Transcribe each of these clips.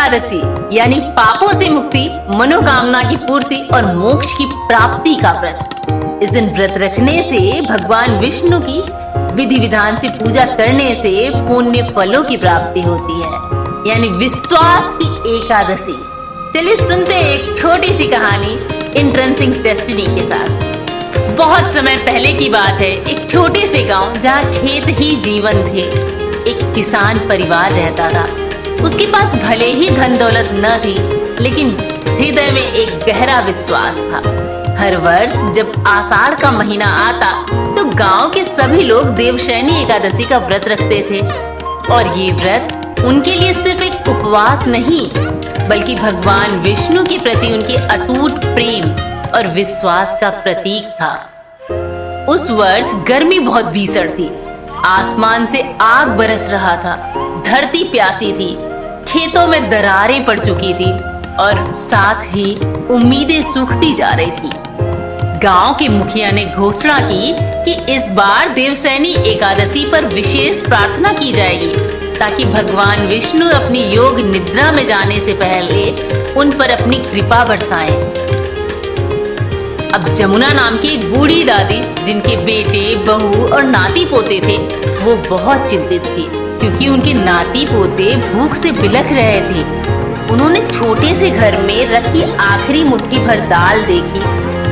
एकादशी यानी पापों से मुक्ति, मनोकामना की पूर्ति और मोक्ष की प्राप्ति का व्रत। इस दिन व्रत रखने से भगवान विष्णु की विधि विधान से पूजा करने से पुण्य फलों की प्राप्ति होती है, यानी विश्वास की एकादशी। चलिए सुनते हैं एक छोटी सी कहानी एंट्रेंसिंग डेस्टिनी के साथ। बहुत समय पहले की बात है, एक छोटे से गांव जहां खेत ही जीवन थे, एक किसान परिवार रहता था। उसके पास भले ही धन दौलत न थी, लेकिन हृदय में एक गहरा विश्वास था। हर वर्ष जब आषाढ़ का महीना आता तो गांव के सभी लोग देवशयनी एकादशी का व्रत रखते थे। और ये व्रत उनके लिए सिर्फ एक उपवास नहीं, बल्कि भगवान विष्णु के प्रति उनके अटूट प्रेम और विश्वास का प्रतीक था। उस वर्ष गर्मी बहुत भीषण थी, आसमान से आग बरस रहा था, धरती प्यासी थी, खेतों में दरारें पड़ चुकी थी और साथ ही उम्मीदें सूखती जा रही थी। गांव के मुखिया ने घोषणा की कि इस बार देवशयनी एकादशी पर विशेष प्रार्थना की जाएगी, ताकि भगवान विष्णु अपनी योग निद्रा में जाने से पहले उन पर अपनी कृपा बरसाएं। अब जमुना नाम की एक बूढ़ी दादी, जिनके बेटे, बहू और नाती पोते थे, वो बहुत चिंतित थी, क्योंकि उनके नाती पोते भूख से बिलख रहे थे। उन्होंने छोटे से घर में रखी आखिरी मुट्ठी भर दाल देखी,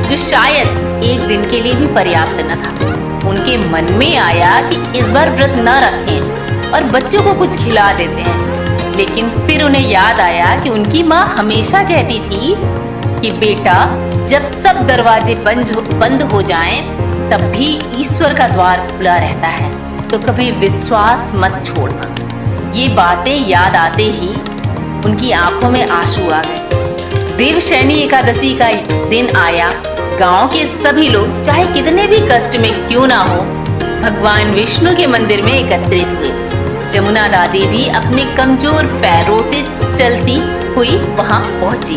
जो शायद एक दिन के लिए भी पर्याप्त न था। उनके मन में आया कि इस बार व्रत न रखें और बच्चों को कुछ खिला देते हैं। लेकिन फिर उन्हें याद आया कि उनकी माँ हमेशा कहती थी कि बेटा, जब सब दरवाजे बंद हो जाएं, तब भी ईश्वर का द्वार खुला रहता है, तो कभी विश्वास मत छोड़ना। ये बातें याद आते ही उनकी आंखों में आंसू आ गए। देवशयनी एकादशी का दिन आया। गांव के सभी लोग, चाहे कितने भी कष्ट में क्यों ना हो, भगवान विष्णु के मंदिर में एकत्रित हुए। जमुना दादी भी अपने कमजोर पैरों से चलती हुई वहां पहुंची।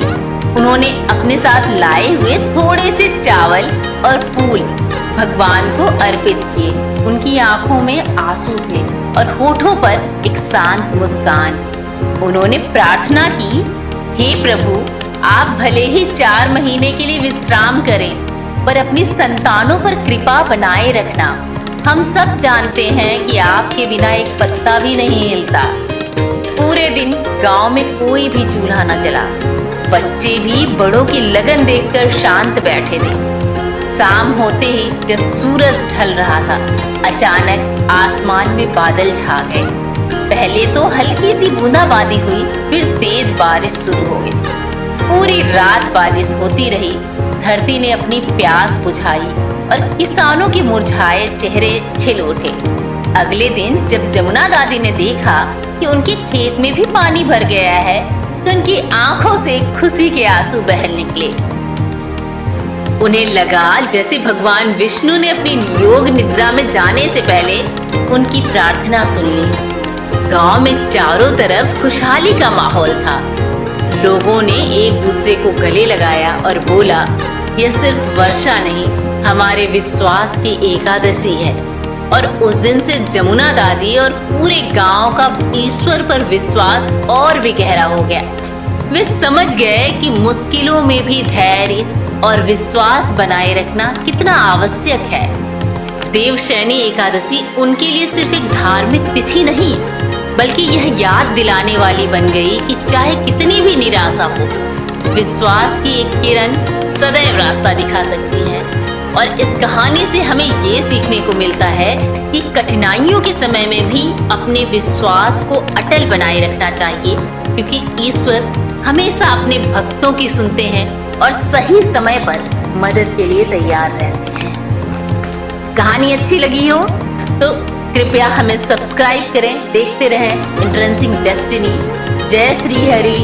उन्होंने अपने साथ लाए हुए थोड़े से चावल और फूल भगवान को अर्पित किए। उनकी आंखों में आंसू थे और होठों पर एक शांत मुस्कान। उन्होंने प्रार्थना की, हे प्रभु, आप भले ही 4 महीने के लिए विश्राम करें, पर अपनी संतानों पर कृपा बनाए रखना। हम सब जानते हैं कि आपके बिना एक पत्ता भी नहीं हिलता। पूरे दिन गांव में कोई भी चूल्हा न जला। बच्चे भी बड़ों की लगन देखकर शांत बैठे थे। शाम होते ही जब सूरज ढल रहा था, अचानक आसमान में बादल छा गए। पहले तो हल्की सी बूंदाबांदी हुई, फिर तेज बारिश शुरू हो गई। पूरी रात बारिश होती रही। धरती ने अपनी प्यास बुझाई और किसानों के मुरझाए चेहरे खिल उठे। अगले दिन जब जमुना दादी ने देखा कि उनके खेत में भी पानी भर गया है, तो उनकी आंखों से खुशी के आंसू बह निकले। उन्हें लगा जैसे भगवान विष्णु ने अपनी योग निद्रा में जाने से पहले उनकी प्रार्थना सुन ली। गांव में चारों तरफ खुशहाली का माहौल था। लोगों ने एक दूसरे को गले लगाया और बोला, यह सिर्फ वर्षा नहीं, हमारे विश्वास की एकादशी है। और उस दिन से जमुना दादी और पूरे गांव का ईश्वर पर विश्वास और भी गहरा हो गया। वे समझ गए कि मुश्किलों में भी धैर्य और विश्वास बनाए रखना कितना आवश्यक है। देवशयनी एकादशी उनके लिए सिर्फ एक धार्मिक तिथि नहीं, बल्कि यह याद दिलाने वाली बन गई कि चाहे कितनी भी निराशा हो, विश्वास की एक किरण सदैव रास्ता दिखा सकती है। और इस कहानी से हमें ये सीखने को मिलता है कि कठिनाइयों के समय में भी अपने विश्वास को अटल बनाए रखना चाहिए, क्योंकि ईश्वर हमेशा अपने भक्तों की सुनते हैं और सही समय पर मदद के लिए तैयार रहते हैं। कहानी अच्छी लगी हो तो कृपया हमें सब्सक्राइब करें, देखते रहें एंट्रेंसिंग डेस्टिनी। जय श्री हरि।